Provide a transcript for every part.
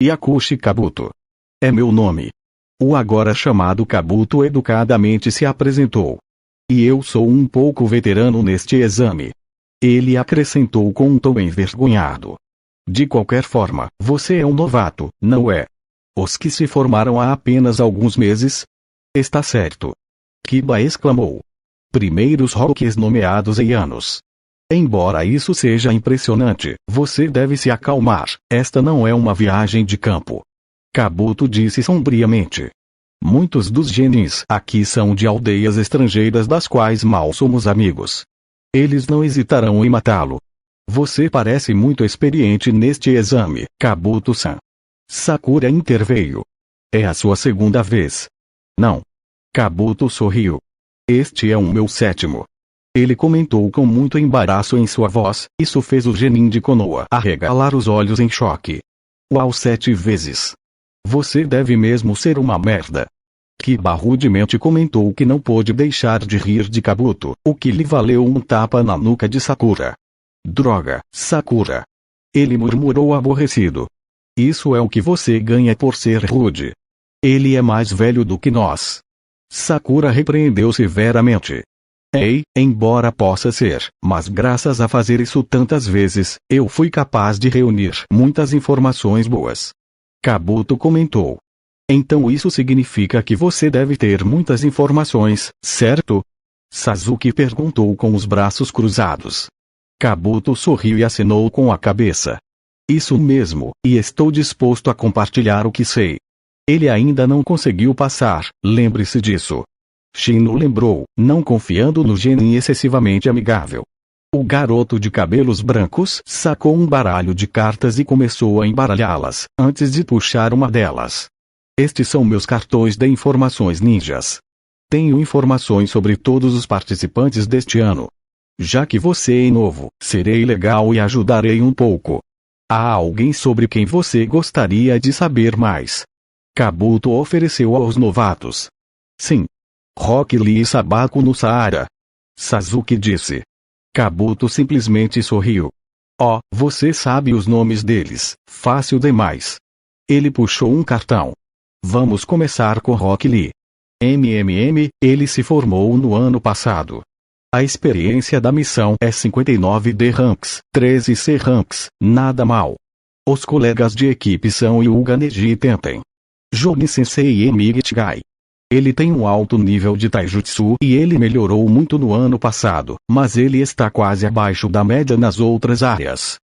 Yakushi Kabuto. É meu nome. O agora chamado Kabuto educadamente se apresentou. E eu sou um pouco veterano neste exame. Ele acrescentou com um tom envergonhado. De qualquer forma, você é um novato, não é? Os que se formaram há apenas alguns meses? Está certo. Kiba exclamou. Primeiros Rockies nomeados em anos. Embora isso seja impressionante, você deve se acalmar, esta não é uma viagem de campo. Kabuto disse sombriamente. Muitos dos genins aqui são de aldeias estrangeiras das quais mal somos amigos. Eles não hesitarão em matá-lo. Você parece muito experiente neste exame, Kabuto-san. Sakura interveio. É a sua segunda vez. Não. Kabuto sorriu. Este é o meu sétimo. Ele comentou com muito embaraço em sua voz, isso fez o genin de Konoha arregalar os olhos em choque. Uau, 7 vezes. Você deve mesmo ser uma merda. Kiba rudemente comentou que não pôde deixar de rir de Kabuto, o que lhe valeu um tapa na nuca de Sakura. Droga, Sakura. Ele murmurou aborrecido. Isso é o que você ganha por ser rude. Ele é mais velho do que nós. Sakura repreendeu severamente. Ei, embora possa ser, mas graças a fazer isso tantas vezes, eu fui capaz de reunir muitas informações boas. Kabuto comentou. Então isso significa que você deve ter muitas informações, certo? Sasuke perguntou com os braços cruzados. Kabuto sorriu e acenou com a cabeça. Isso mesmo, e estou disposto a compartilhar o que sei. Ele ainda não conseguiu passar, lembre-se disso. Shino lembrou, não confiando no genin excessivamente amigável. O garoto de cabelos brancos sacou um baralho de cartas e começou a embaralhá-las, antes de puxar uma delas. Estes são meus cartões de informações ninjas. Tenho informações sobre todos os participantes deste ano. Já que você é novo, serei legal e ajudarei um pouco. Há alguém sobre quem você gostaria de saber mais? Kabuto ofereceu aos novatos. Sim. Rock Lee Sabaku no Saara. Sasuke disse. Kabuto simplesmente sorriu. Oh, você sabe os nomes deles, fácil demais. Ele puxou um cartão. Vamos começar com Rock Lee. Ele se formou no ano passado. A experiência da missão é 59 D ranks, 13 C ranks, nada mal. Os colegas de equipe são Yuga Neji e Tenten. Joni Sensei e Migichigai. Ele tem um alto nível de taijutsu e ele melhorou muito no ano passado, mas ele está quase abaixo da média nas outras áreas.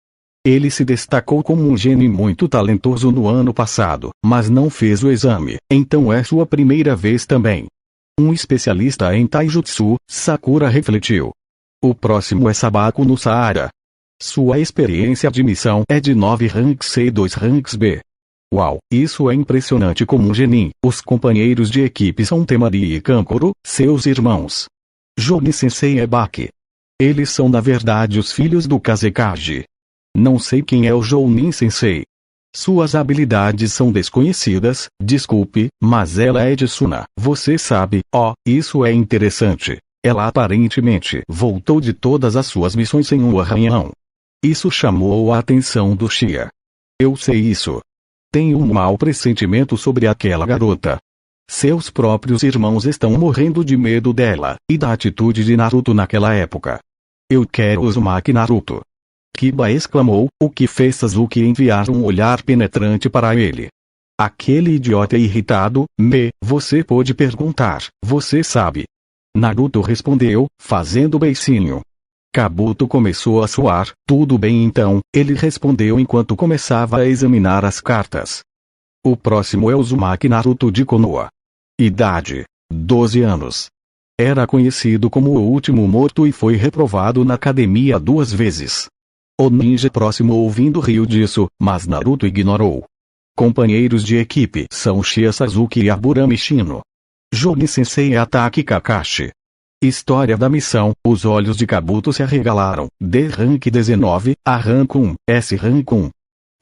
Ele se destacou como um gênio muito talentoso no ano passado, mas não fez o exame, então é sua primeira vez também. Um especialista em taijutsu, Sakura refletiu. O próximo é Sabaku no Saara. Sua experiência de missão é de 9 ranks C e 2 ranks B. Uau, isso é impressionante como um genin. Os companheiros de equipe são Temari e Kankuro, seus irmãos. Joni Sensei e Baki. Eles são na verdade os filhos do Kazekage. Não sei quem é o Jounin Sensei. Suas habilidades são desconhecidas, desculpe, mas ela é de Suna, você sabe. Oh, isso é interessante. Ela aparentemente voltou de todas as suas missões em um arranhão. Isso chamou a atenção do Shia. Eu sei isso. Tenho um mau pressentimento sobre aquela garota. Seus próprios irmãos estão morrendo de medo dela, e da atitude de Naruto naquela época. Eu quero Uzumaki Naruto. Kiba exclamou, o que fez Sasuke enviar um olhar penetrante para ele. Aquele idiota irritado, você pode perguntar, você sabe. Naruto respondeu, fazendo beicinho. Kabuto começou a suar, tudo bem então, ele respondeu enquanto começava a examinar as cartas. O próximo é Uzumaki Naruto de Konoha. Idade: 12 anos. Era conhecido como o último morto e foi reprovado na academia 2 vezes. O ninja próximo ouvindo riu disso, mas Naruto ignorou. Companheiros de equipe são Shia Sasuke e Aburame Shino. Joni Sensei e Ataque Kakashi. História da missão, os olhos de Kabuto se arregalaram. D rank 19, A rank 1, S rank 1.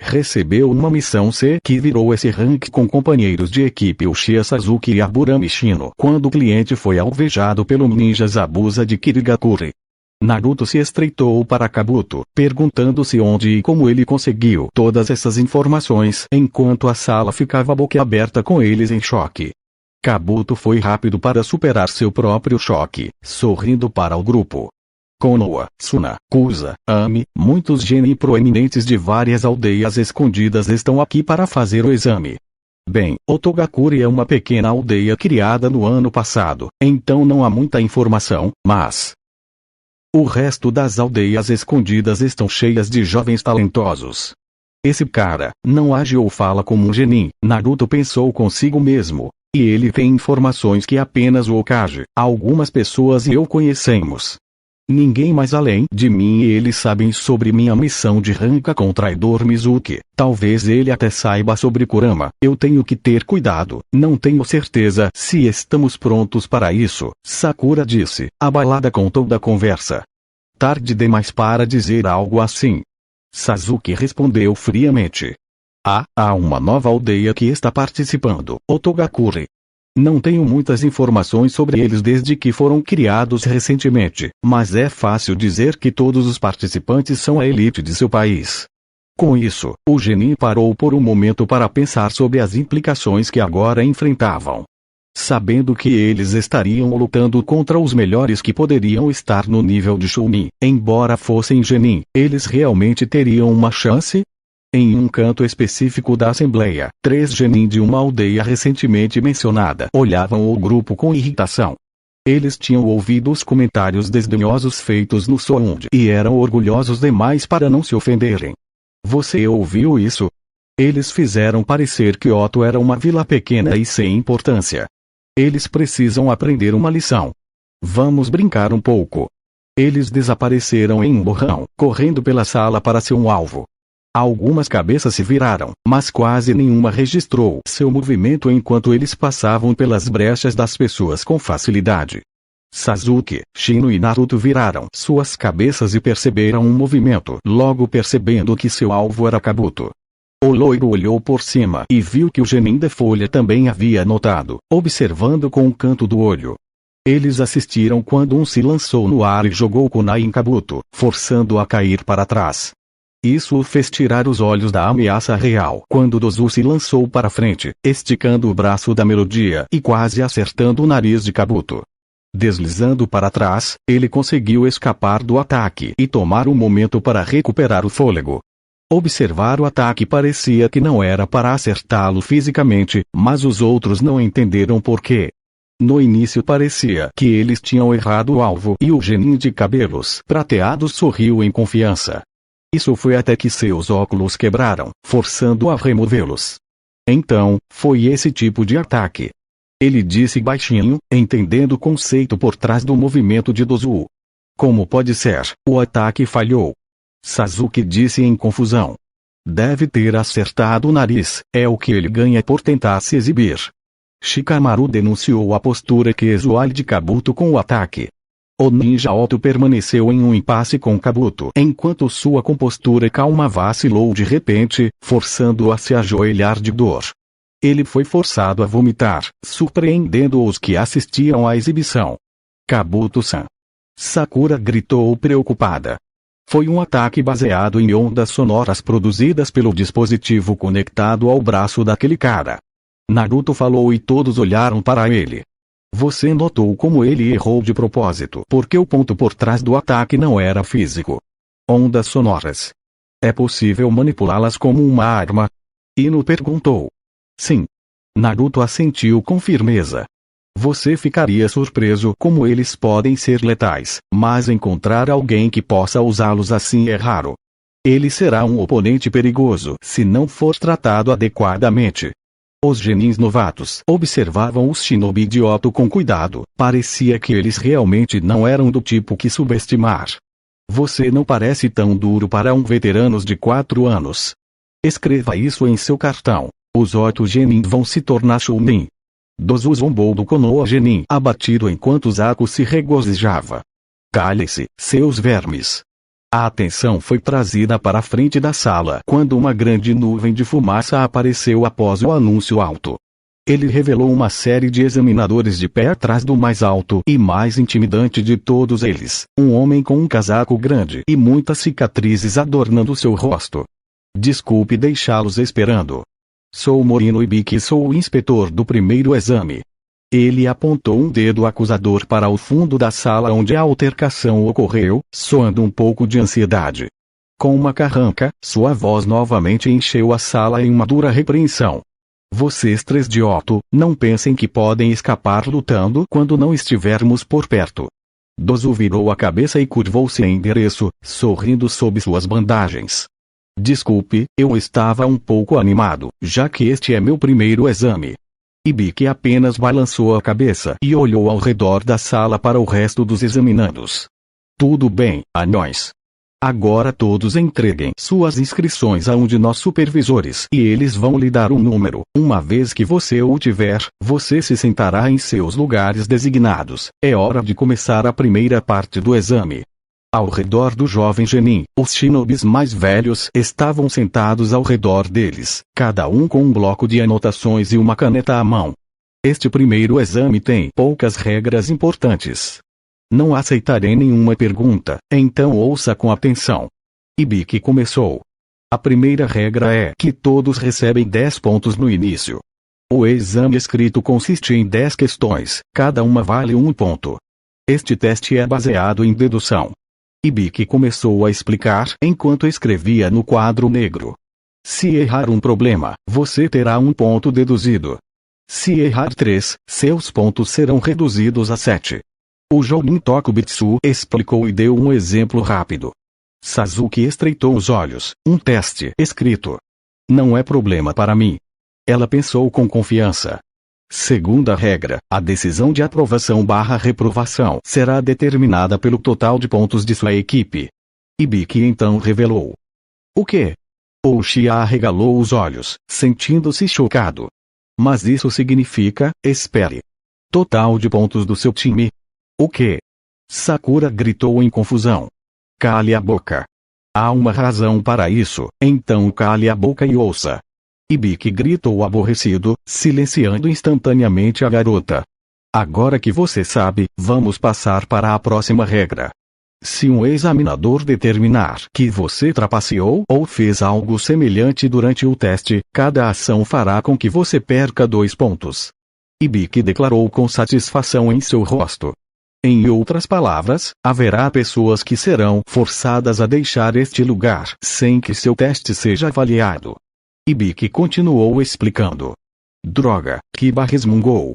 Recebeu uma missão C que virou S rank com companheiros de equipe Uchiha Sasuke e Aburame Shino quando o cliente foi alvejado pelo ninja Zabuza de Kirigakure. Naruto se estreitou para Kabuto, perguntando-se onde e como ele conseguiu todas essas informações, enquanto a sala ficava boquiaberta com eles em choque. Kabuto foi rápido para superar seu próprio choque, sorrindo para o grupo. Konoha, Suna, Kusa, Ami, muitos genin proeminentes de várias aldeias escondidas estão aqui para fazer o exame. Bem, Otogakuri é uma pequena aldeia criada no ano passado, então não há muita informação, mas o resto das aldeias escondidas estão cheias de jovens talentosos. Esse cara não age ou fala como um genin, Naruto pensou consigo mesmo. E ele tem informações que apenas o Hokage, algumas pessoas e eu conhecemos. Ninguém mais além de mim e eles sabem sobre minha missão de Ranka com o traidor Mizuki. Talvez ele até saiba sobre Kurama. Eu tenho que ter cuidado. Não tenho certeza se estamos prontos para isso, Sakura disse, abalada com toda a conversa. Tarde demais para dizer algo assim. Sasuke respondeu friamente. Há uma nova aldeia que está participando, Otogakuri. Não tenho muitas informações sobre eles desde que foram criados recentemente, mas é fácil dizer que todos os participantes são a elite de seu país. Com isso, o genin parou por um momento para pensar sobre as implicações que agora enfrentavam. Sabendo que eles estariam lutando contra os melhores que poderiam estar no nível de Chunin, embora fossem genin, eles realmente teriam uma chance? Em um canto específico da assembleia, 3 genin de uma aldeia recentemente mencionada olhavam o grupo com irritação. Eles tinham ouvido os comentários desdenhosos feitos no Sound e eram orgulhosos demais para não se ofenderem. Você ouviu isso? Eles fizeram parecer que Oto era uma vila pequena e sem importância. Eles precisam aprender uma lição. Vamos brincar um pouco. Eles desapareceram em um borrão, correndo pela sala para seu alvo. Algumas cabeças se viraram, mas quase nenhuma registrou seu movimento enquanto eles passavam pelas brechas das pessoas com facilidade. Sasuke, Shino e Naruto viraram suas cabeças e perceberam um movimento, logo percebendo que seu alvo era Kabuto. O loiro olhou por cima e viu que o genin da folha também havia notado, observando com o canto do olho. Eles assistiram quando um se lançou no ar e jogou kunai em Kabuto, forçando-o a cair para trás. Isso o fez tirar os olhos da ameaça real quando Dozu se lançou para frente, esticando o braço da melodia e quase acertando o nariz de Kabuto. Deslizando para trás, ele conseguiu escapar do ataque e tomar um momento para recuperar o fôlego. Observar o ataque parecia que não era para acertá-lo fisicamente, mas os outros não entenderam por quê. No início parecia que eles tinham errado o alvo e o genin de cabelos prateados sorriu em confiança. Isso foi até que seus óculos quebraram, forçando-o a removê-los. Então, foi esse tipo de ataque. Ele disse baixinho, entendendo o conceito por trás do movimento de Dozu. Como pode ser, o ataque falhou. Sasuke disse em confusão. Deve ter acertado o nariz, é o que ele ganha por tentar se exibir. Shikamaru denunciou a postura casual de Kabuto com o ataque. O ninja Oto permaneceu em um impasse com Kabuto enquanto sua compostura calma vacilou de repente, forçando-o a se ajoelhar de dor. Ele foi forçado a vomitar, surpreendendo os que assistiam à exibição. Kabuto-san. Sakura gritou preocupada. Foi um ataque baseado em ondas sonoras produzidas pelo dispositivo conectado ao braço daquele cara. Naruto falou e todos olharam para ele. Você notou como ele errou de propósito porque o ponto por trás do ataque não era físico. Ondas sonoras. É possível manipulá-las como uma arma? Ino perguntou. Sim. Naruto assentiu com firmeza. Você ficaria surpreso como eles podem ser letais, mas encontrar alguém que possa usá-los assim é raro. Ele será um oponente perigoso se não for tratado adequadamente. Os genins novatos observavam os shinobi de Oto com cuidado, parecia que eles realmente não eram do tipo que subestimar. Você não parece tão duro para um veterano de 4 anos. Escreva isso em seu cartão. Os Oto genin vão se tornar Chunin. Dozu zombou do Konoha genin abatido enquanto Zaku se regozijava. Calhe-se, seus vermes. A atenção foi trazida para a frente da sala quando uma grande nuvem de fumaça apareceu após o anúncio alto. Ele revelou uma série de examinadores de pé atrás do mais alto e mais intimidante de todos eles, um homem com um casaco grande e muitas cicatrizes adornando seu rosto. Desculpe deixá-los esperando. Sou Morino Ibiki e sou o inspetor do primeiro exame. Ele apontou um dedo acusador para o fundo da sala onde a altercação ocorreu, soando um pouco de ansiedade. Com uma carranca, sua voz novamente encheu a sala em uma dura repreensão. Vocês três de Otto, não pensem que podem escapar lutando quando não estivermos por perto. Dozu virou a cabeça e curvou-se em endereço, sorrindo sob suas bandagens. Desculpe, eu estava um pouco animado, já que este é meu primeiro exame. Ibiki apenas balançou a cabeça e olhou ao redor da sala para o resto dos examinandos. Tudo bem, anões. Agora todos entreguem suas inscrições a um de nós supervisores e eles vão lhe dar um número. Uma vez que você o tiver, você se sentará em seus lugares designados. É hora de começar a primeira parte do exame. Ao redor do jovem Genin, os shinobis mais velhos estavam sentados ao redor deles, cada um com um bloco de anotações e uma caneta à mão. Este primeiro exame tem poucas regras importantes. Não aceitarei nenhuma pergunta, então ouça com atenção. Ibiki começou. A primeira regra é que todos recebem 10 pontos no início. O exame escrito consiste em 10 questões, cada uma vale 1 ponto. Este teste é baseado em dedução. Ibiki começou a explicar enquanto escrevia no quadro negro. Se errar um problema, você terá 1 ponto deduzido. Se errar 3, seus pontos serão reduzidos a 7. O Jounin Tokubitsu explicou e deu um exemplo rápido. Sasuke estreitou os olhos. Um teste escrito. Não é problema para mim. Ela pensou com confiança. Segunda regra, a decisão de aprovação/reprovação será determinada pelo total de pontos de sua equipe. Ibiki então revelou. O quê? Oshia arregalou os olhos, sentindo-se chocado. Mas isso significa, espere. Total de pontos do seu time. O quê? Sakura gritou em confusão. Cale a boca. Há uma razão para isso, então cale a boca e ouça. Ibiki gritou aborrecido, silenciando instantaneamente a garota. Agora que você sabe, vamos passar para a próxima regra. Se um examinador determinar que você trapaceou ou fez algo semelhante durante o teste, cada ação fará com que você perca 2 pontos. Ibiki declarou com satisfação em seu rosto. Em outras palavras, haverá pessoas que serão forçadas a deixar este lugar sem que seu teste seja avaliado. Ibiki continuou explicando. Droga, Kiba resmungou.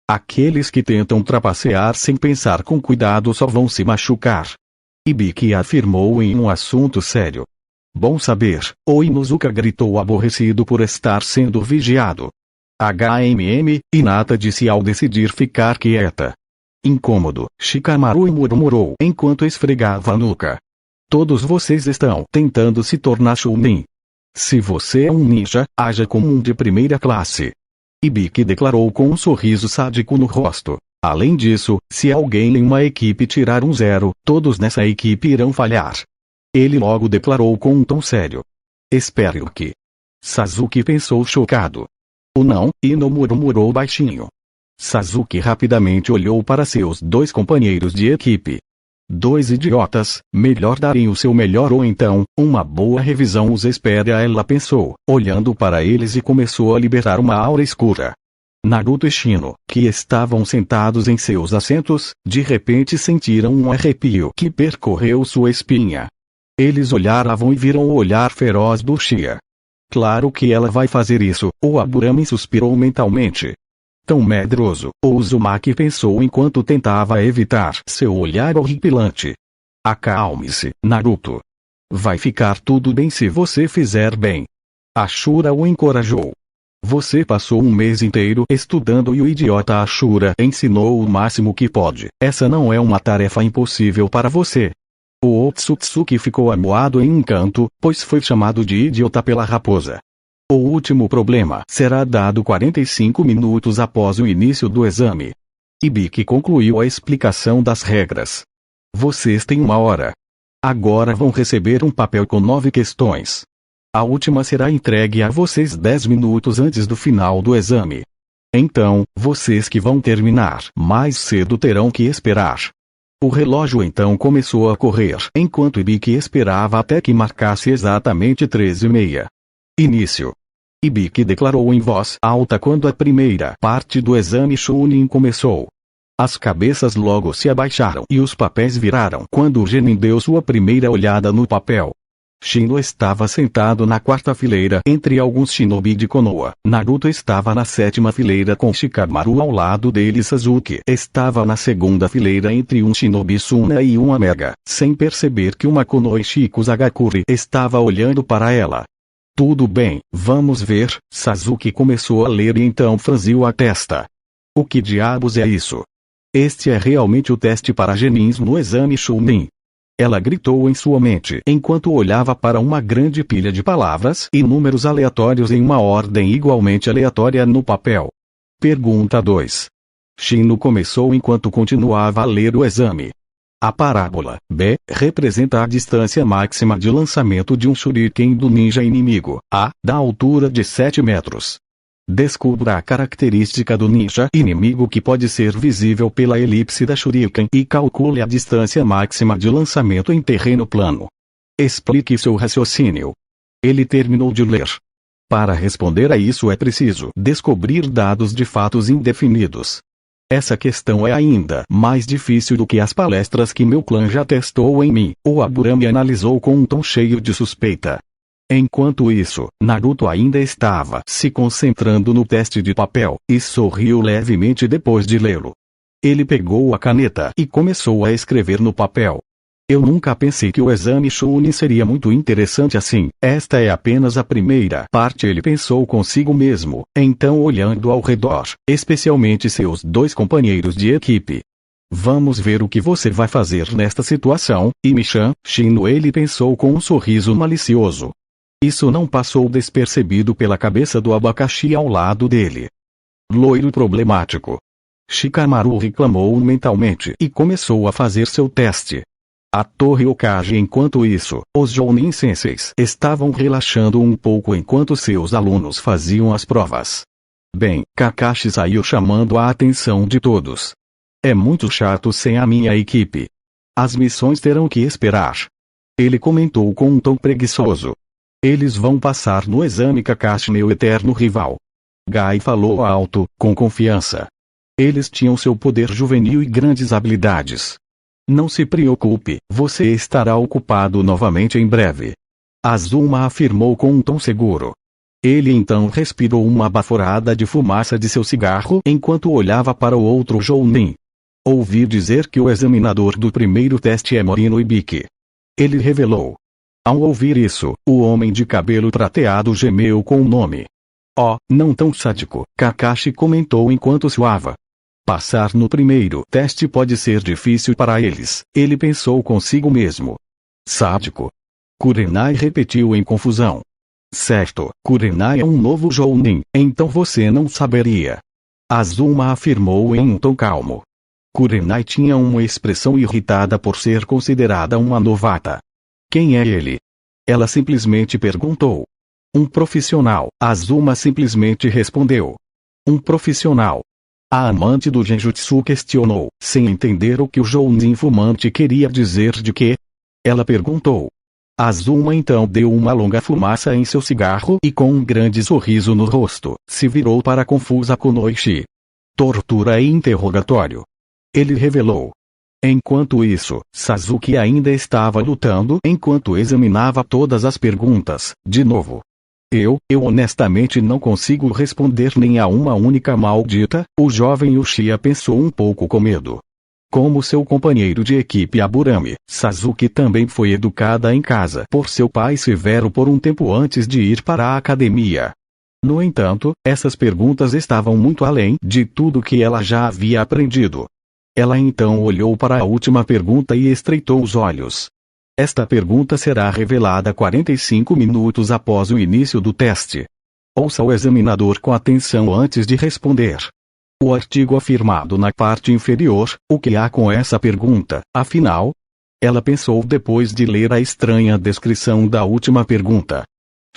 Aqueles que tentam trapacear sem pensar com cuidado só vão se machucar. Ibiki afirmou em um assunto sério. Bom saber, o Inuzuka gritou aborrecido por estar sendo vigiado. Hinata disse ao decidir ficar quieta. Incômodo, Shikamaru murmurou enquanto esfregava a nuca. Todos vocês estão tentando se tornar Chunin. Se você é um ninja, haja como um de primeira classe. Ibiki declarou com um sorriso sádico no rosto. Além disso, se alguém em uma equipe tirar um 0, todos nessa equipe irão falhar. Ele logo declarou com um tom sério. Espere o que? Sasuke pensou chocado. O não, Ino murmurou baixinho. Sasuke rapidamente olhou para seus 2 companheiros de equipe. 2 idiotas, melhor darem o seu melhor ou então, uma boa revisão os espera, ela pensou, olhando para eles e começou a liberar uma aura escura. Naruto e Shino, que estavam sentados em seus assentos, de repente sentiram um arrepio que percorreu sua espinha. Eles olharam e viram o olhar feroz do Uchiha. Claro que ela vai fazer isso, o Aburame suspirou mentalmente. Tão medroso, o Uzumaki pensou enquanto tentava evitar seu olhar horripilante. Acalme-se, Naruto. Vai ficar tudo bem se você fizer bem. Ashura o encorajou. Você passou um mês inteiro estudando e o idiota Ashura ensinou o máximo que pode. Essa não é uma tarefa impossível para você. O Otsutsuki ficou amuado em um canto, pois foi chamado de idiota pela raposa. O último problema será dado 45 minutos após o início do exame. Ibiki concluiu a explicação das regras. Vocês têm 1 hora. Agora vão receber um papel com 9 questões. A última será entregue a vocês 10 minutos antes do final do exame. Então, vocês que vão terminar mais cedo terão que esperar. O relógio então começou a correr enquanto Ibiki esperava até que marcasse exatamente 13h30. Início. Ibiki declarou em voz alta quando a primeira parte do exame Chunin começou. As cabeças logo se abaixaram e os papéis viraram quando Genin deu sua primeira olhada no papel. Shino estava sentado na quarta fileira entre alguns shinobi de Konoha. Naruto estava na sétima fileira com Shikamaru ao lado dele. Sasuke estava na segunda fileira entre um shinobi Suna e um Omega, sem perceber que uma Konoha Shikuzagakure estava olhando para ela. Tudo bem, vamos ver. Sasuke começou a ler e então franziu a testa. O que diabos é isso? Este é realmente o teste para Genins no exame Chunin. Ela gritou em sua mente enquanto olhava para uma grande pilha de palavras e números aleatórios em uma ordem igualmente aleatória no papel. Pergunta 2. Shino começou enquanto continuava a ler o exame. A parábola B representa a distância máxima de lançamento de um shuriken do ninja inimigo, A, da altura de 7 metros. Descubra a característica do ninja inimigo que pode ser visível pela elipse da shuriken e calcule a distância máxima de lançamento em terreno plano. Explique seu raciocínio. Ele terminou de ler. Para responder a isso é preciso descobrir dados de fatos indefinidos. Essa questão é ainda mais difícil do que as palestras que meu clã já testou em mim, o Aburame analisou com um tom cheio de suspeita. Enquanto isso, Naruto ainda estava se concentrando no teste de papel, e sorriu levemente depois de lê-lo. Ele pegou a caneta e começou a escrever no papel. Eu nunca pensei que o exame Chunin seria muito interessante assim. Esta é apenas a primeira parte, ele pensou consigo mesmo, então olhando ao redor, especialmente seus dois companheiros de equipe. Vamos ver o que você vai fazer nesta situação, Imi-chan, Shino, ele pensou com um sorriso malicioso. Isso não passou despercebido pela cabeça do abacaxi ao lado dele. Loiro problemático. Shikamaru reclamou mentalmente e começou a fazer seu teste. A Torre Hokage. Enquanto isso, os Jounin Senseis estavam relaxando um pouco enquanto seus alunos faziam as provas. Bem, Kakashi saiu chamando a atenção de todos. É muito chato sem a minha equipe. As missões terão que esperar. Ele comentou com um tom preguiçoso. Eles vão passar no exame, Kakashi, meu eterno rival. Gai falou alto, com confiança. Eles tinham seu poder juvenil e grandes habilidades. Não se preocupe, você estará ocupado novamente em breve. Azuma afirmou com um tom seguro. Ele então respirou uma baforada de fumaça de seu cigarro enquanto olhava para o outro Jounin. Ouvi dizer que o examinador do primeiro teste é Morino Ibiki. Ele revelou. Ao ouvir isso, o homem de cabelo prateado gemeu com o nome. Oh, não tão sádico, Kakashi comentou enquanto suava. Passar no primeiro teste pode ser difícil para eles, ele pensou consigo mesmo. Sádico. Kurenai repetiu em confusão. Certo, Kurenai é um novo Jounin, então você não saberia. Azuma afirmou em um tom calmo. Kurenai tinha uma expressão irritada por ser considerada uma novata. Quem é ele? Ela simplesmente perguntou. Um profissional, Azuma simplesmente respondeu. Um profissional. A amante do Genjutsu questionou, sem entender o que o Jounin fumante queria dizer de que. Ela perguntou. Azuma então deu uma longa fumaça em seu cigarro e com um grande sorriso no rosto, se virou para a confusa Kunoichi. Tortura e interrogatório. Ele revelou. Enquanto isso, Sasuke ainda estava lutando enquanto examinava todas as perguntas, de novo. Eu honestamente não consigo responder nem a uma única maldita, o jovem Uchiha pensou um pouco com medo. Como seu companheiro de equipe Aburame, Sasuke também foi educada em casa por seu pai severo por um tempo antes de ir para a academia. No entanto, essas perguntas estavam muito além de tudo que ela já havia aprendido. Ela então olhou para a última pergunta e estreitou os olhos. Esta pergunta será revelada 45 minutos após o início do teste. Ouça o examinador com atenção antes de responder. O artigo afirmado na parte inferior, o que há com essa pergunta, afinal? Ela pensou depois de ler a estranha descrição da última pergunta.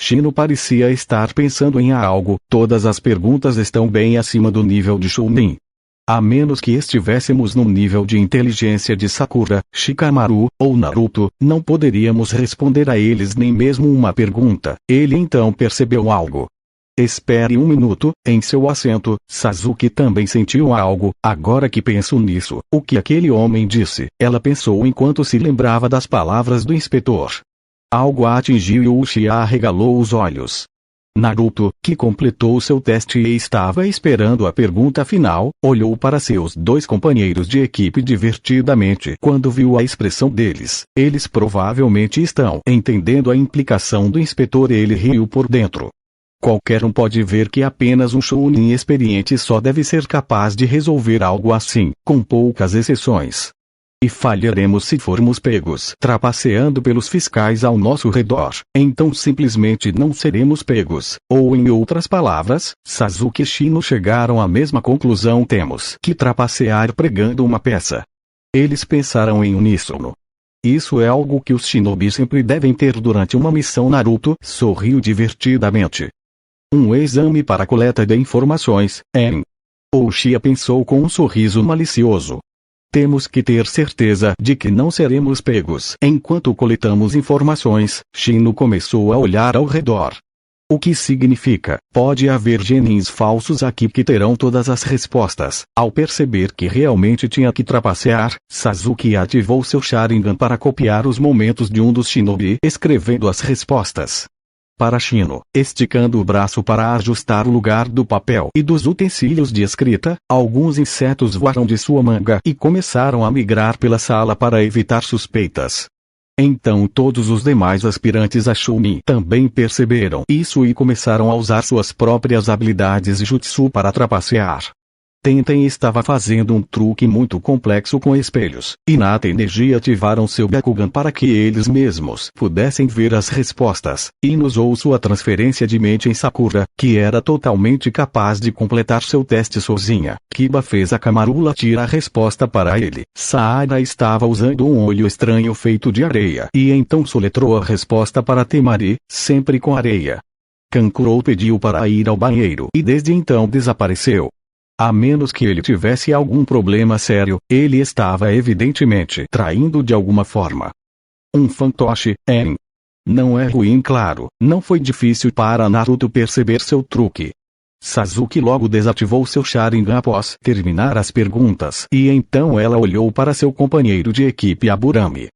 Shino parecia estar pensando em algo. Todas as perguntas estão bem acima do nível de Chunin. A menos que estivéssemos no nível de inteligência de Sakura, Shikamaru, ou Naruto, não poderíamos responder a eles nem mesmo uma pergunta. Ele então percebeu algo. Espere um minuto, em seu assento. Sasuke também sentiu algo. Agora que penso nisso, o que aquele homem disse? Ela pensou enquanto se lembrava das palavras do inspetor. Algo a atingiu e Uchiha arregalou os olhos. Naruto, que completou seu teste e estava esperando a pergunta final, olhou para seus dois companheiros de equipe divertidamente quando viu a expressão deles. Eles provavelmente estão entendendo a implicação do inspetor. Ele riu por dentro. Qualquer um pode ver que apenas um Chunin experiente só deve ser capaz de resolver algo assim, com poucas exceções. E falharemos se formos pegos trapaceando pelos fiscais ao nosso redor. Então simplesmente não seremos pegos. Ou em outras palavras, Sasuke e Shino chegaram à mesma conclusão. Temos que trapacear pregando uma peça. Eles pensaram em uníssono. Isso é algo que os shinobi sempre devem ter durante uma missão. Naruto sorriu divertidamente. Um exame para coleta de informações, hein? Uchiha pensou com um sorriso malicioso. Temos que ter certeza de que não seremos pegos enquanto coletamos informações. Shino começou a olhar ao redor. O que significa? Pode haver genins falsos aqui que terão todas as respostas. Ao perceber que realmente tinha que trapacear, Sasuke ativou seu Sharingan para copiar os momentos de um dos shinobi, escrevendo as respostas. Para Shino, esticando o braço para ajustar o lugar do papel e dos utensílios de escrita, alguns insetos voaram de sua manga e começaram a migrar pela sala para evitar suspeitas. Então todos os demais aspirantes a Chunin também perceberam isso e começaram a usar suas próprias habilidades jutsu para trapacear. Tenten estava fazendo um truque muito complexo com espelhos. Hinata e Neji ativaram seu Byakugan para que eles mesmos pudessem ver as respostas. Ino usou sua transferência de mente em Sakura, que era totalmente capaz de completar seu teste sozinha. Kiba fez a Kamaru latir a resposta para ele. Saara estava usando um olho estranho feito de areia e então soletrou a resposta para Temari, sempre com areia. Kankuro pediu para ir ao banheiro e desde então desapareceu. A menos que ele tivesse algum problema sério, ele estava evidentemente traindo de alguma forma. Um fantoche, hein? Não é ruim, claro. Não foi difícil para Naruto perceber seu truque. Sasuke logo desativou seu Sharingan após terminar as perguntas e então ela olhou para seu companheiro de equipe Aburame.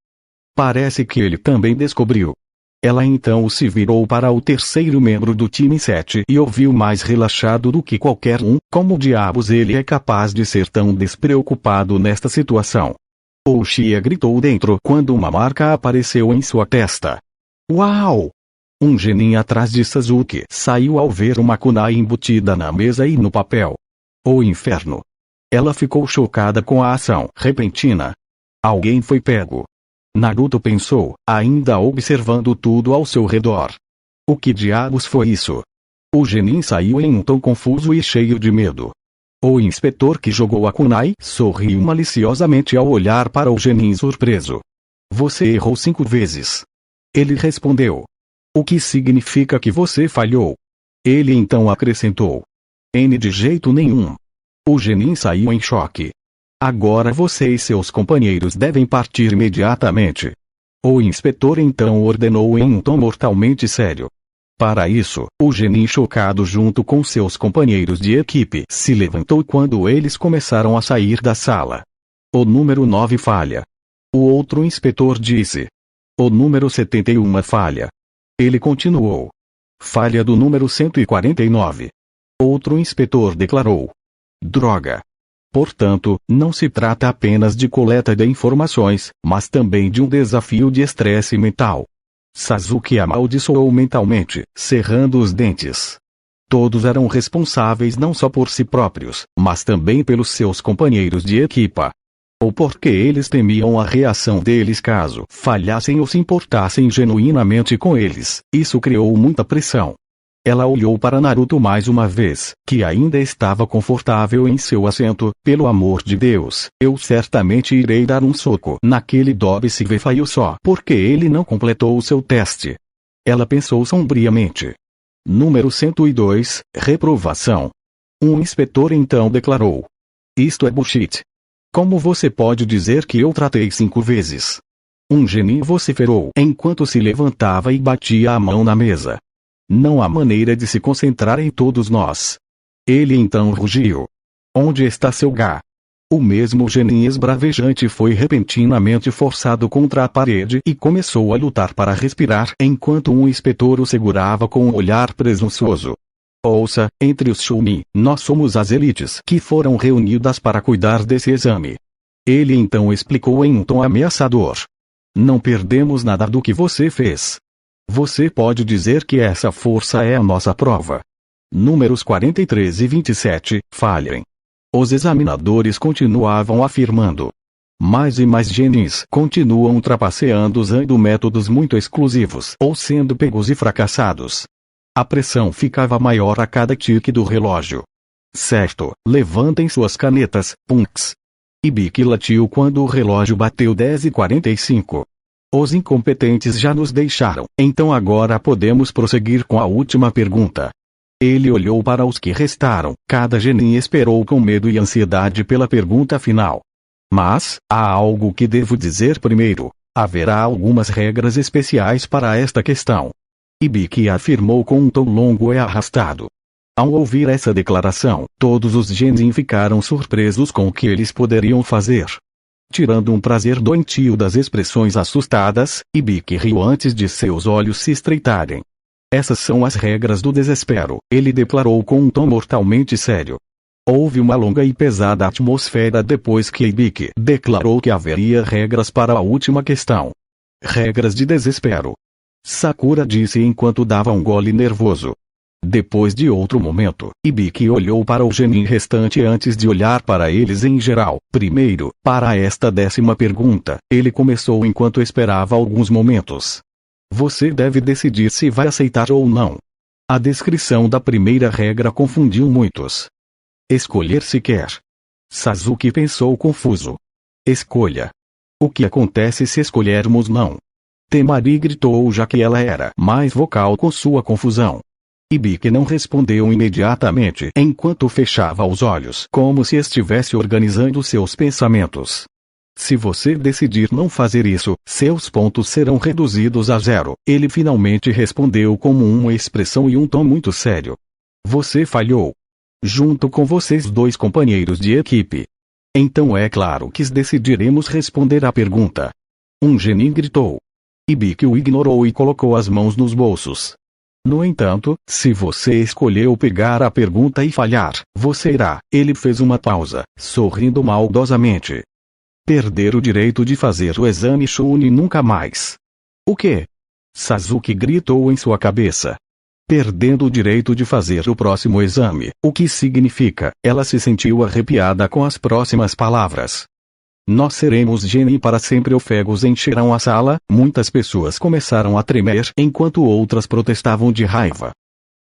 Parece que ele também descobriu. Ela então se virou para o terceiro membro do time 7 e ouviu mais relaxado do que qualquer um. Como diabos ele é capaz de ser tão despreocupado nesta situação? Uchiha gritou dentro quando uma marca apareceu em sua testa. Uau! Um genin atrás de Sasuke saiu ao ver uma kunai embutida na mesa e no papel. O inferno! Ela ficou chocada com a ação repentina. Alguém foi pego. Naruto pensou, ainda observando tudo ao seu redor. O que diabos foi isso? O genin saiu em um tom confuso e cheio de medo. O inspetor que jogou a kunai sorriu maliciosamente ao olhar para o genin surpreso. Você errou 5 vezes. Ele respondeu. O que significa que você falhou? Ele então acrescentou. N de jeito nenhum. O genin saiu em choque. Agora você e seus companheiros devem partir imediatamente. O inspetor então ordenou em um tom mortalmente sério. Para isso, o genin chocado junto com seus companheiros de equipe se levantou quando eles começaram a sair da sala. O número 9 falha. O outro inspetor disse. O número 71 falha. Ele continuou. Falha do número 149. Outro inspetor declarou. Droga. Portanto, não se trata apenas de coleta de informações, mas também de um desafio de estresse mental. Sasuke amaldiçoou mentalmente, cerrando os dentes. Todos eram responsáveis não só por si próprios, mas também pelos seus companheiros de equipa. Ou porque eles temiam a reação deles caso falhassem ou se importassem genuinamente com eles. Isso criou muita pressão. Ela olhou para Naruto mais uma vez, que ainda estava confortável em seu assento. Pelo amor de Deus, eu certamente irei dar um soco naquele Dobby Vefaio só porque ele não completou o seu teste. Ela pensou sombriamente. Número 102, reprovação. Um inspetor então declarou: isto é bullshit. Como você pode dizer que eu tratei 5 vezes? Um genin vociferou enquanto se levantava e batia a mão na mesa. Não há maneira de se concentrar em todos nós. Ele então rugiu. Onde está seu gá? O mesmo genin esbravejante foi repentinamente forçado contra a parede e começou a lutar para respirar enquanto um inspetor o segurava com um olhar presunçoso. Ouça, entre os Shumi, nós somos as elites que foram reunidas para cuidar desse exame. Ele então explicou em um tom ameaçador. Não perdemos nada do que você fez. Você pode dizer que essa força é a nossa prova. Números 43 e 27, falhem. Os examinadores continuavam afirmando. Mais e mais genins continuam trapaceando usando métodos muito exclusivos ou sendo pegos e fracassados. A pressão ficava maior a cada tique do relógio. Certo, levantem suas canetas, punks. Ibiki latiu quando o relógio bateu 10h45. Os incompetentes já nos deixaram, então agora podemos prosseguir com a última pergunta. Ele olhou para os que restaram, cada genin esperou com medo e ansiedade pela pergunta final. Mas, há algo que devo dizer primeiro. Haverá algumas regras especiais para esta questão. Ibiki afirmou com um tom longo e arrastado. Ao ouvir essa declaração, todos os genin ficaram surpresos com o que eles poderiam fazer. Tirando um prazer doentio das expressões assustadas, Ibiki riu antes de seus olhos se estreitarem. Essas são as regras do desespero, ele declarou com um tom mortalmente sério. Houve uma longa e pesada atmosfera depois que Ibiki declarou que haveria regras para a última questão. Regras de desespero. Sakura disse enquanto dava um gole nervoso. Depois de outro momento, Ibiki olhou para o genin restante antes de olhar para eles em geral. Primeiro, para esta 10ª pergunta, ele começou enquanto esperava alguns momentos. Você deve decidir se vai aceitar ou não. A descrição da primeira regra confundiu muitos. Escolher se quer. Sasuke pensou confuso. Escolha. O que acontece se escolhermos não? Temari gritou já que ela era mais vocal com sua confusão. Ibiki não respondeu imediatamente enquanto fechava os olhos como se estivesse organizando seus pensamentos. Se você decidir não fazer isso, seus pontos serão reduzidos a 0, ele finalmente respondeu com uma expressão e um tom muito sério. Você falhou. Junto com vocês 2 companheiros de equipe. Então é claro que decidiremos responder à pergunta. Um genin gritou. Ibiki o ignorou e colocou as mãos nos bolsos. No entanto, se você escolheu pegar a pergunta e falhar, você irá. Ele fez uma pausa, sorrindo maldosamente. Perder o direito de fazer o exame Chunin nunca mais. O quê? Sasuke gritou em sua cabeça. Perdendo o direito de fazer o próximo exame, o que significa? Ela se sentiu arrepiada com as próximas palavras. Nós seremos genin para sempre. Ofegos encheram a sala, muitas pessoas começaram a tremer enquanto outras protestavam de raiva.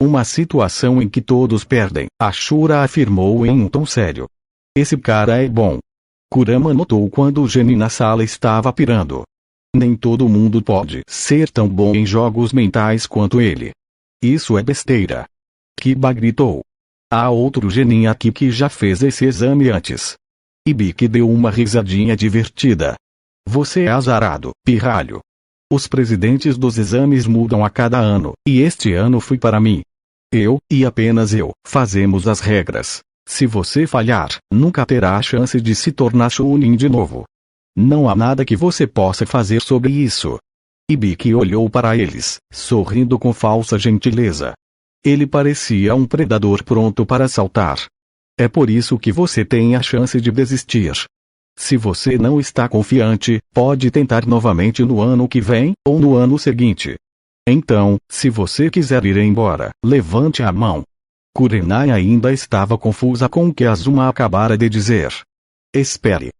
Uma situação em que todos perdem, Ashura afirmou em um tom sério. Esse cara é bom. Kurama notou quando o genin na sala estava pirando. Nem todo mundo pode ser tão bom em jogos mentais quanto ele. Isso é besteira. Kiba gritou. Há outro genin aqui que já fez esse exame antes. Ibiki deu uma risadinha divertida. Você é azarado, pirralho. Os presidentes dos exames mudam a cada ano, e este ano fui para mim. Eu, e apenas eu, fazemos as regras. Se você falhar, nunca terá a chance de se tornar Chunin de novo. Não há nada que você possa fazer sobre isso. Ibiki olhou para eles, sorrindo com falsa gentileza. Ele parecia um predador pronto para assaltar. É por isso que você tem a chance de desistir. Se você não está confiante, pode tentar novamente no ano que vem, ou no ano seguinte. Então, se você quiser ir embora, levante a mão. Kurenai ainda estava confusa com o que Azuma acabara de dizer. Espere.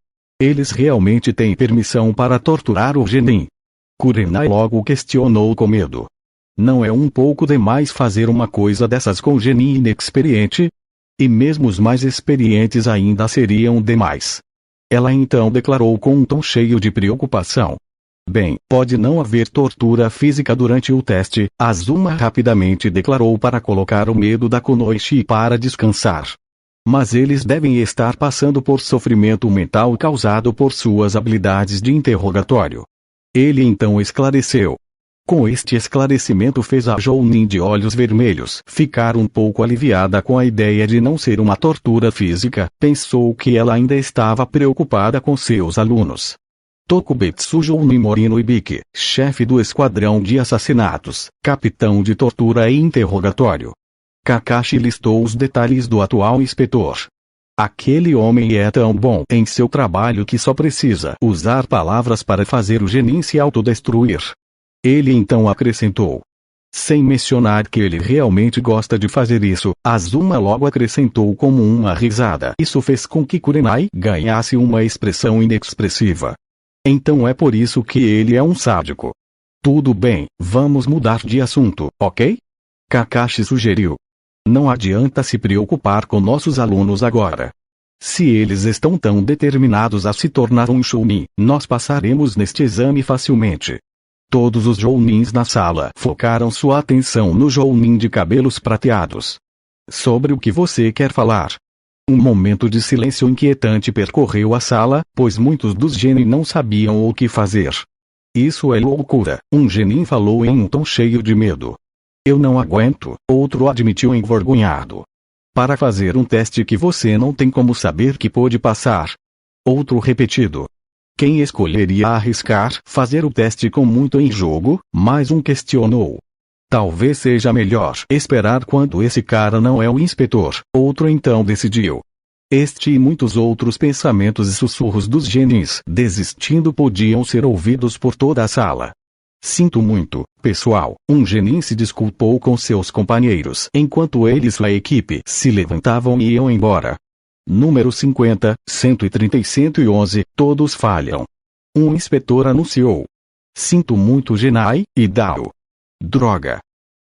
Eles realmente têm permissão para torturar o genin? Kurenai logo questionou com medo. Não é um pouco demais fazer uma coisa dessas com genin inexperiente? E mesmo os mais experientes ainda seriam demais. Ela então declarou com um tom cheio de preocupação. Bem, pode não haver tortura física durante o teste, Azuma rapidamente declarou para colocar o medo da Kunoichi para descansar. Mas eles devem estar passando por sofrimento mental causado por suas habilidades de interrogatório. Ele então esclareceu. Com este esclarecimento fez a Jounin de olhos vermelhos ficar um pouco aliviada com a ideia de não ser uma tortura física, pensou que ela ainda estava preocupada com seus alunos. Tokubetsu Jounin Morino Ibiki, chefe do esquadrão de assassinatos, capitão de tortura e interrogatório. Kakashi listou os detalhes do atual inspetor. Aquele homem é tão bom em seu trabalho que só precisa usar palavras para fazer o genin se autodestruir. Ele então acrescentou. Sem mencionar que ele realmente gosta de fazer isso, Azuma logo acrescentou como uma risada. Isso fez com que Kurenai ganhasse uma expressão inexpressiva. Então é por isso que ele é um sádico. Tudo bem, vamos mudar de assunto, ok? Kakashi sugeriu. Não adianta se preocupar com nossos alunos agora. Se eles estão tão determinados a se tornar um Chunin, nós passaremos neste exame facilmente. Todos os Jounins na sala focaram sua atenção no Jounin de cabelos prateados. Sobre o que você quer falar? Um momento de silêncio inquietante percorreu a sala, pois muitos dos genin não sabiam o que fazer. Isso é loucura, um genin falou em um tom cheio de medo. Eu não aguento, outro admitiu envergonhado. Para fazer um teste que você não tem como saber que pôde passar. Outro repetido. Quem escolheria arriscar fazer o teste com muito em jogo? Mais um questionou. Talvez seja melhor esperar quando esse cara não é o inspetor, outro então decidiu. Este e muitos outros pensamentos e sussurros dos genins desistindo podiam ser ouvidos por toda a sala. Sinto muito, pessoal, um genin se desculpou com seus companheiros enquanto eles e a equipe se levantavam e iam embora. Número 50, 130 e 111, todos falham. Um inspetor anunciou. Sinto muito Genai, e Dao. Droga.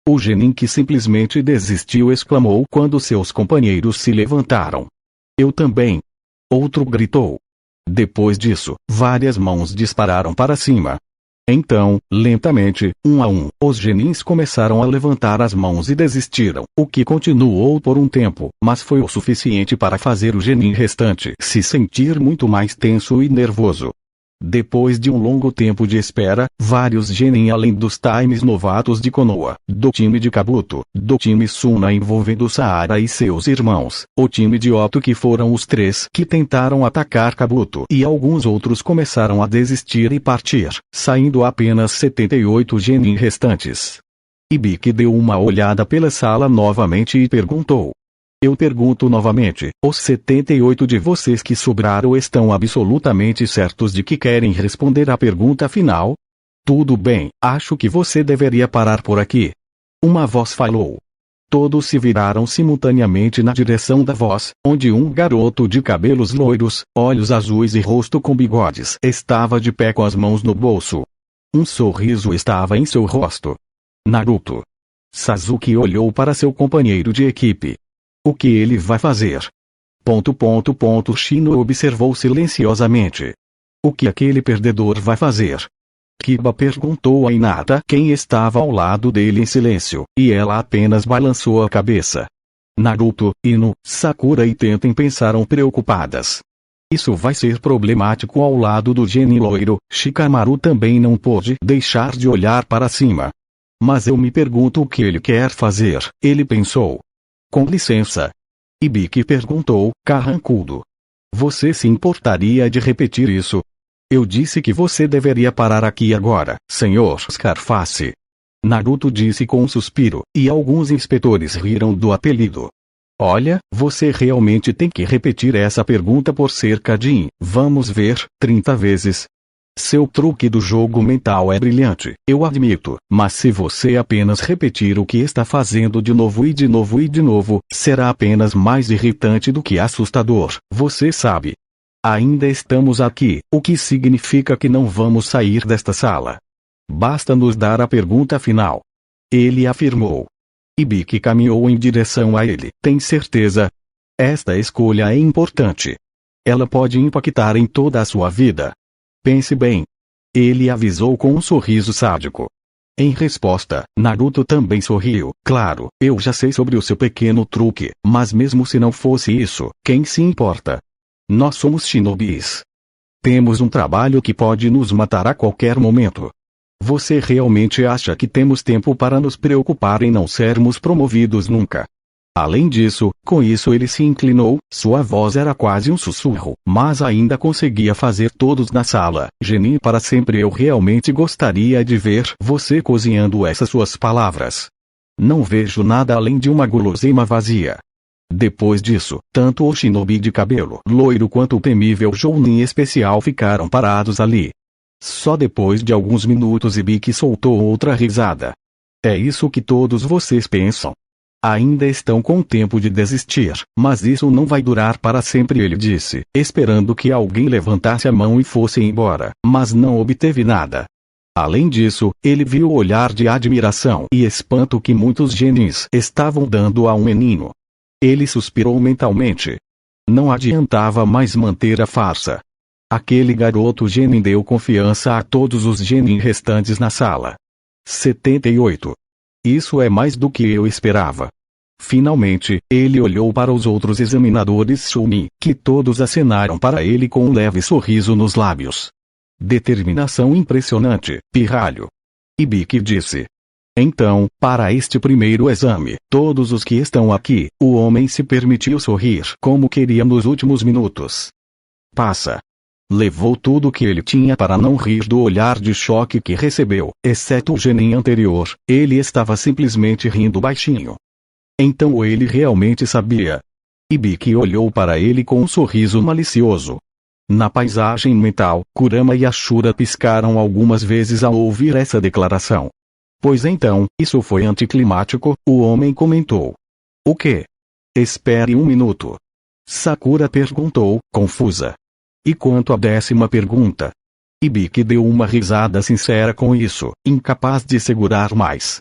O genin que simplesmente desistiu exclamou quando seus companheiros se levantaram. Eu também. Outro gritou. Depois disso, várias mãos dispararam para cima. Então, lentamente, um a um, os genins começaram a levantar as mãos e desistiram, o que continuou por um tempo, mas foi o suficiente para fazer o genin restante se sentir muito mais tenso e nervoso. Depois de um longo tempo de espera, vários genin além dos times novatos de Konoha, do time de Kabuto, do time Suna envolvendo Saara e seus irmãos, o time de Oto que foram os três que tentaram atacar Kabuto e alguns outros começaram a desistir e partir, saindo apenas 78 genin restantes. Ibiki deu uma olhada pela sala novamente e perguntou. Eu pergunto novamente, os 78 de vocês que sobraram estão absolutamente certos de que querem responder à pergunta final? Tudo bem, acho que você deveria parar por aqui. Uma voz falou. Todos se viraram simultaneamente na direção da voz, onde um garoto de cabelos loiros, olhos azuis e rosto com bigodes estava de pé com as mãos no bolso. Um sorriso estava em seu rosto. Naruto. Sasuke olhou para seu companheiro de equipe. O que ele vai fazer? Shino observou silenciosamente. O que aquele perdedor vai fazer? Kiba perguntou a Hinata quem estava ao lado dele em silêncio, e ela apenas balançou a cabeça. Naruto, Ino, Sakura e Tenten pensaram preocupadas. Isso vai ser problemático ao lado do genin loiro. Shikamaru também não pôde deixar de olhar para cima. Mas eu me pergunto o que ele quer fazer, ele pensou. Com licença. Ibiki perguntou, carrancudo. Você se importaria de repetir isso? Eu disse que você deveria parar aqui agora, senhor Scarface. Naruto disse com um suspiro, e alguns inspetores riram do apelido. Olha, você realmente tem que repetir essa pergunta por cerca de, vamos ver, 30 vezes. Seu truque do jogo mental é brilhante, eu admito, mas se você apenas repetir o que está fazendo de novo e de novo e de novo, será apenas mais irritante do que assustador, você sabe. Ainda estamos aqui, o que significa que não vamos sair desta sala. Basta nos dar a pergunta final. Ele afirmou. Ibiki caminhou em direção a ele. Tem certeza? Esta escolha é importante. Ela pode impactar em toda a sua vida. Pense bem. Ele avisou com um sorriso sádico. Em resposta, Naruto também sorriu. Claro, eu já sei sobre o seu pequeno truque, mas mesmo se não fosse isso, quem se importa? Nós somos shinobis. Temos um trabalho que pode nos matar a qualquer momento. Você realmente acha que temos tempo para nos preocupar em não sermos promovidos nunca? Além disso, com isso ele se inclinou, sua voz era quase um sussurro, mas ainda conseguia fazer todos na sala. Genin para sempre, eu realmente gostaria de ver você cozinhando essas suas palavras. Não vejo nada além de uma guloseima vazia. Depois disso, tanto o shinobi de cabelo loiro quanto o temível Jounin especial ficaram parados ali. Só depois de alguns minutos Ibiki soltou outra risada. É isso que todos vocês pensam? Ainda estão com tempo de desistir, mas isso não vai durar para sempre, ele disse, esperando que alguém levantasse a mão e fosse embora, mas não obteve nada. Além disso, ele viu o olhar de admiração e espanto que muitos genins estavam dando a um menino. Ele suspirou mentalmente. Não adiantava mais manter a farsa. Aquele garoto genin deu confiança a todos os genin restantes na sala. 78. Isso é mais do que eu esperava. Finalmente, ele olhou para os outros examinadores Chunin, que todos acenaram para ele com um leve sorriso nos lábios. Determinação impressionante, pirralho. Ibiki disse. Então, para este primeiro exame, todos os que estão aqui, o homem se permitiu sorrir como queria nos últimos minutos. Passa. Levou tudo o que ele tinha para não rir do olhar de choque que recebeu, exceto o genin anterior, ele estava simplesmente rindo baixinho. Então ele realmente sabia. Ibiki olhou para ele com um sorriso malicioso. Na paisagem mental, Kurama e Ashura piscaram algumas vezes ao ouvir essa declaração. Pois então, isso foi anticlimático, o homem comentou. O quê? Espere um minuto. Sakura perguntou, confusa. E quanto à 10ª pergunta? Ibiki deu uma risada sincera com isso, incapaz de segurar mais.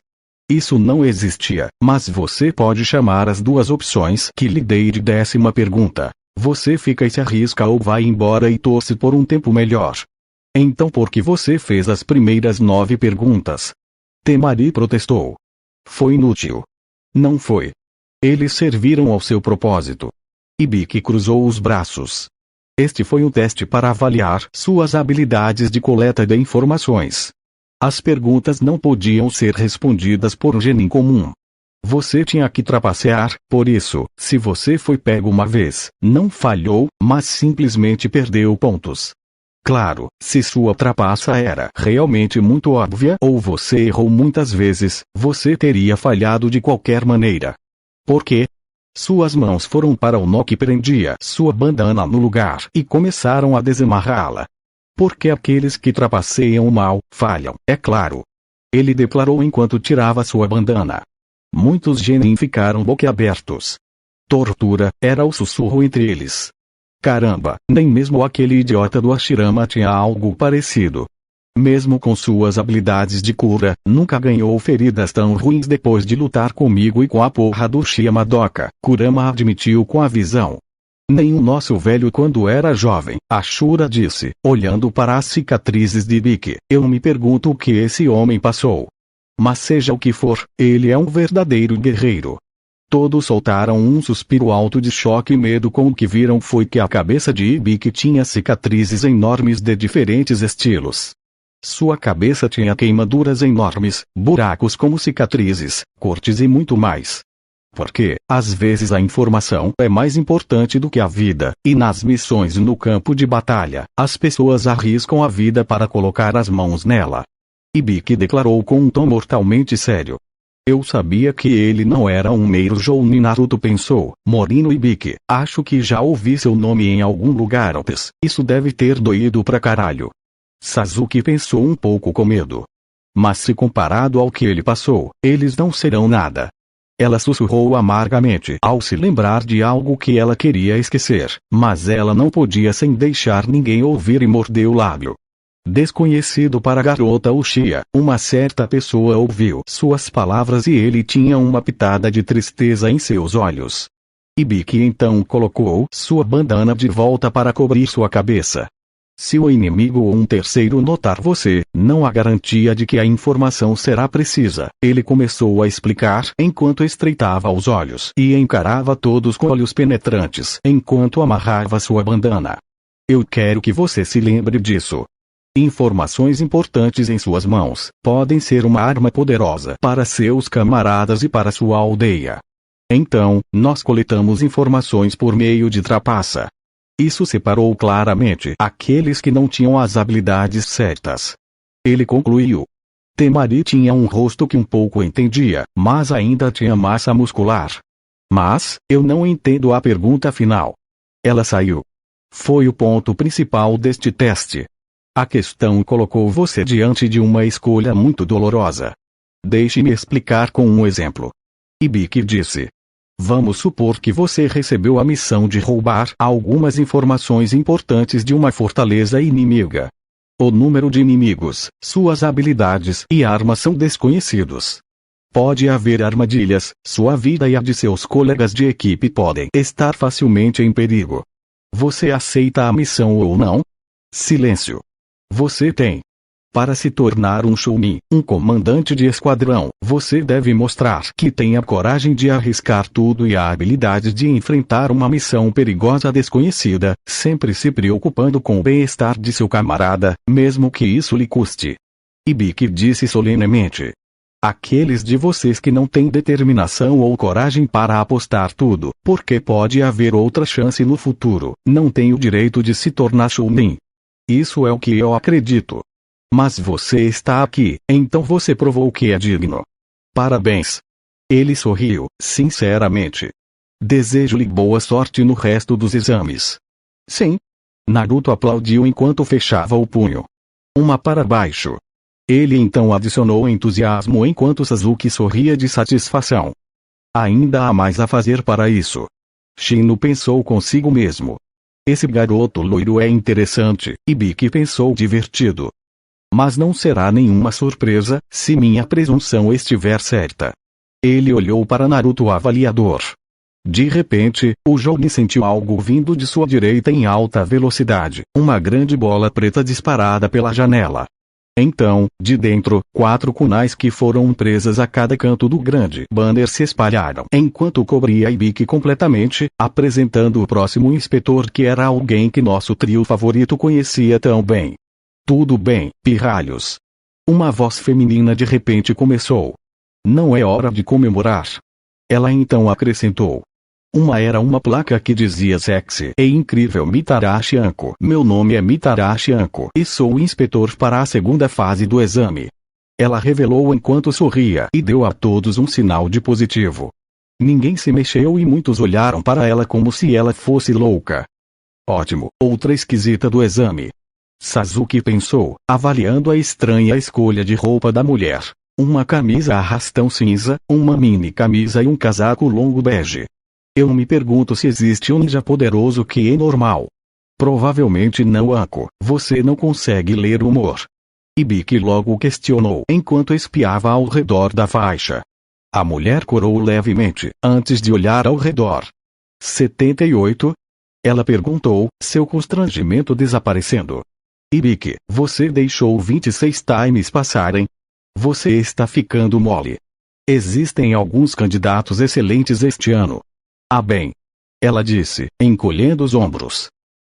Isso não existia, mas você pode chamar as duas opções que lhe dei de 10ª pergunta. Você fica e se arrisca ou vai embora e torce por um tempo melhor. Então por que você fez as primeiras 9 perguntas? Temari protestou. Foi inútil. Não foi. Eles serviram ao seu propósito. Ibiki cruzou os braços. Este foi um teste para avaliar suas habilidades de coleta de informações. As perguntas não podiam ser respondidas por um genin comum. Você tinha que trapacear, por isso, se você foi pego uma vez, não falhou, mas simplesmente perdeu pontos. Claro, se sua trapaça era realmente muito óbvia ou você errou muitas vezes, você teria falhado de qualquer maneira. Por quê? Suas mãos foram para o nó que prendia sua bandana no lugar e começaram a desamarrá-la. Porque aqueles que trapaceiam mal, falham, é claro. Ele declarou enquanto tirava sua bandana. Muitos genin ficaram boquiabertos. Tortura, era o sussurro entre eles. Caramba, nem mesmo aquele idiota do Hashirama tinha algo parecido. Mesmo com suas habilidades de cura, nunca ganhou feridas tão ruins depois de lutar comigo e com a porra do Shiamadoka, Kurama admitiu com a visão. Nem o nosso velho quando era jovem, Ashura disse, olhando para as cicatrizes de Ibiki. Eu me pergunto o que esse homem passou. Mas seja o que for, ele é um verdadeiro guerreiro. Todos soltaram um suspiro alto de choque e medo com o que viram foi que a cabeça de Ibiki tinha cicatrizes enormes de diferentes estilos. Sua cabeça tinha queimaduras enormes, buracos como cicatrizes, cortes e muito mais. Porque, às vezes a informação é mais importante do que a vida, e nas missões no campo de batalha, as pessoas arriscam a vida para colocar as mãos nela. Ibiki declarou com um tom mortalmente sério. Eu sabia que ele não era um mero Jounin. Naruto pensou, Morino Ibiki, acho que já ouvi seu nome em algum lugar antes, isso deve ter doído pra caralho. Sasuke pensou um pouco com medo. Mas se comparado ao que ele passou, eles não serão nada. Ela sussurrou amargamente ao se lembrar de algo que ela queria esquecer, mas ela não podia sem deixar ninguém ouvir e mordeu o lábio. Desconhecido para a garota Uchiha, uma certa pessoa ouviu suas palavras e ele tinha uma pitada de tristeza em seus olhos. Ibiki então colocou sua bandana de volta para cobrir sua cabeça. Se o inimigo ou um terceiro notar você, não há garantia de que a informação será precisa. Ele começou a explicar enquanto estreitava os olhos e encarava todos com olhos penetrantes enquanto amarrava sua bandana. Eu quero que você se lembre disso. Informações importantes em suas mãos podem ser uma arma poderosa para seus camaradas e para sua aldeia. Então, nós coletamos informações por meio de trapaça. Isso separou claramente aqueles que não tinham as habilidades certas. Ele concluiu. Temari tinha um rosto que um pouco entendia, mas ainda tinha massa muscular. Mas, eu não entendo a pergunta final. Ela saiu. Foi o ponto principal deste teste. A questão colocou você diante de uma escolha muito dolorosa. Deixe-me explicar com um exemplo. Ibiki disse. Vamos supor que você recebeu a missão de roubar algumas informações importantes de uma fortaleza inimiga. O número de inimigos, suas habilidades e armas são desconhecidos. Pode haver armadilhas, sua vida e a de seus colegas de equipe podem estar facilmente em perigo. Você aceita a missão ou não? Silêncio. Você tem. Para se tornar um Chunin, um comandante de esquadrão, você deve mostrar que tem a coragem de arriscar tudo e a habilidade de enfrentar uma missão perigosa desconhecida, sempre se preocupando com o bem-estar de seu camarada, mesmo que isso lhe custe. Ibiki disse solenemente. Aqueles de vocês que não têm determinação ou coragem para apostar tudo, porque pode haver outra chance no futuro, não têm o direito de se tornar Chunin. Isso é o que eu acredito. Mas você está aqui, então você provou que é digno. Parabéns. Ele sorriu, sinceramente. Desejo-lhe boa sorte no resto dos exames. Sim. Naruto aplaudiu enquanto fechava o punho. Uma para baixo. Ele então adicionou entusiasmo enquanto Sasuke sorria de satisfação. Ainda há mais a fazer para isso. Shino pensou consigo mesmo. Esse garoto loiro é interessante, Ibiki pensou divertido. Mas não será nenhuma surpresa, se minha presunção estiver certa. Ele olhou para Naruto avaliador. De repente, o Jonin sentiu algo vindo de sua direita em alta velocidade, uma grande bola preta disparada pela janela. Então, de dentro, 4 kunais que foram presas a cada canto do grande banner se espalharam enquanto cobria Ibiki completamente, apresentando o próximo inspetor que era alguém que nosso trio favorito conhecia tão bem. Tudo bem, pirralhos. Uma voz feminina de repente começou. Não é hora de comemorar. Ela então acrescentou. Era uma placa que dizia sexy e incrível Mitarashi Anko. Meu nome é Mitarashi Anko e sou o inspetor para a segunda fase do exame. Ela revelou enquanto sorria e deu a todos um sinal de positivo. Ninguém se mexeu e muitos olharam para ela como se ela fosse louca. Ótimo, outra esquisita do exame. Sasuke pensou, avaliando a estranha escolha de roupa da mulher. Uma camisa arrastão cinza, uma mini camisa e um casaco longo bege. Eu me pergunto se existe um ninja poderoso que é normal. Provavelmente não, Anko, você não consegue ler o humor. Ibiki logo questionou enquanto espiava ao redor da faixa. A mulher corou levemente, antes de olhar ao redor. 78? Ela perguntou, seu constrangimento desaparecendo. Ibiki, você deixou 26 times passarem? Você está ficando mole. Existem alguns candidatos excelentes este ano. Ah bem. Ela disse, encolhendo os ombros.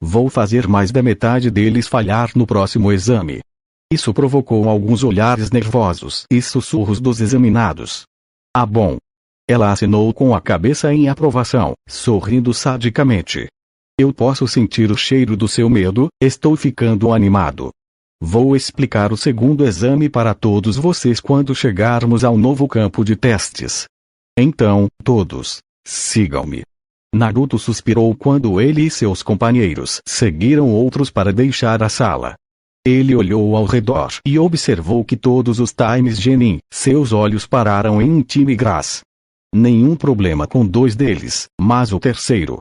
Vou fazer mais da metade deles falhar no próximo exame. Isso provocou alguns olhares nervosos e sussurros dos examinados. Ah bom. Ela acenou com a cabeça em aprovação, sorrindo sadicamente. Eu posso sentir o cheiro do seu medo, estou ficando animado. Vou explicar o segundo exame para todos vocês quando chegarmos ao novo campo de testes. Então, todos, sigam-me. Naruto suspirou quando ele e seus companheiros seguiram outros para deixar a sala. Ele olhou ao redor e observou que todos os times Genin, seus olhos pararam em um time Grass. Nenhum problema com 2 deles, mas o terceiro.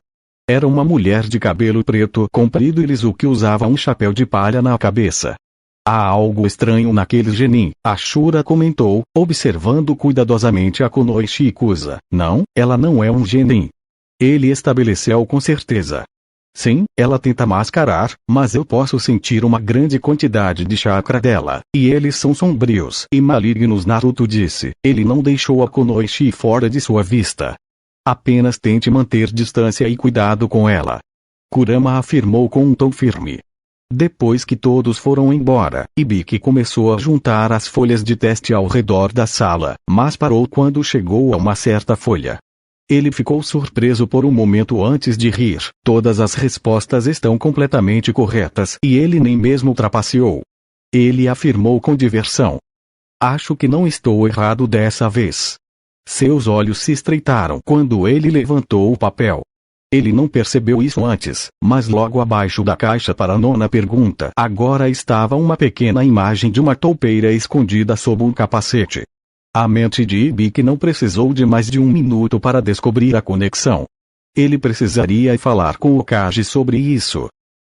Era uma mulher de cabelo preto comprido e liso que usava um chapéu de palha na cabeça. Há algo estranho naquele Genin, Ashura comentou, observando cuidadosamente a Konoe Shikusa. Não, ela não é um Genin. Ele estabeleceu com certeza. Sim, ela tenta mascarar, mas eu posso sentir uma grande quantidade de chakra dela, e eles são sombrios e malignos. Naruto disse. Ele não deixou a Kunoichi fora de sua vista. Apenas tente manter distância e cuidado com ela. Kurama afirmou com um tom firme. Depois que todos foram embora, Ibiki começou a juntar as folhas de teste ao redor da sala, mas parou quando chegou a uma certa folha. Ele ficou surpreso por um momento antes de rir. Todas as respostas estão completamente corretas e ele nem mesmo trapaceou. Ele afirmou com diversão. Acho que não estou errado dessa vez. Seus olhos se estreitaram quando ele levantou o papel. Ele não percebeu isso antes, mas logo abaixo da caixa para a nona pergunta agora estava uma pequena imagem de uma toupeira escondida sob um capacete. A mente de Ibiki não precisou de mais de um minuto para descobrir a conexão. Ele precisaria falar com o Kage sobre isso.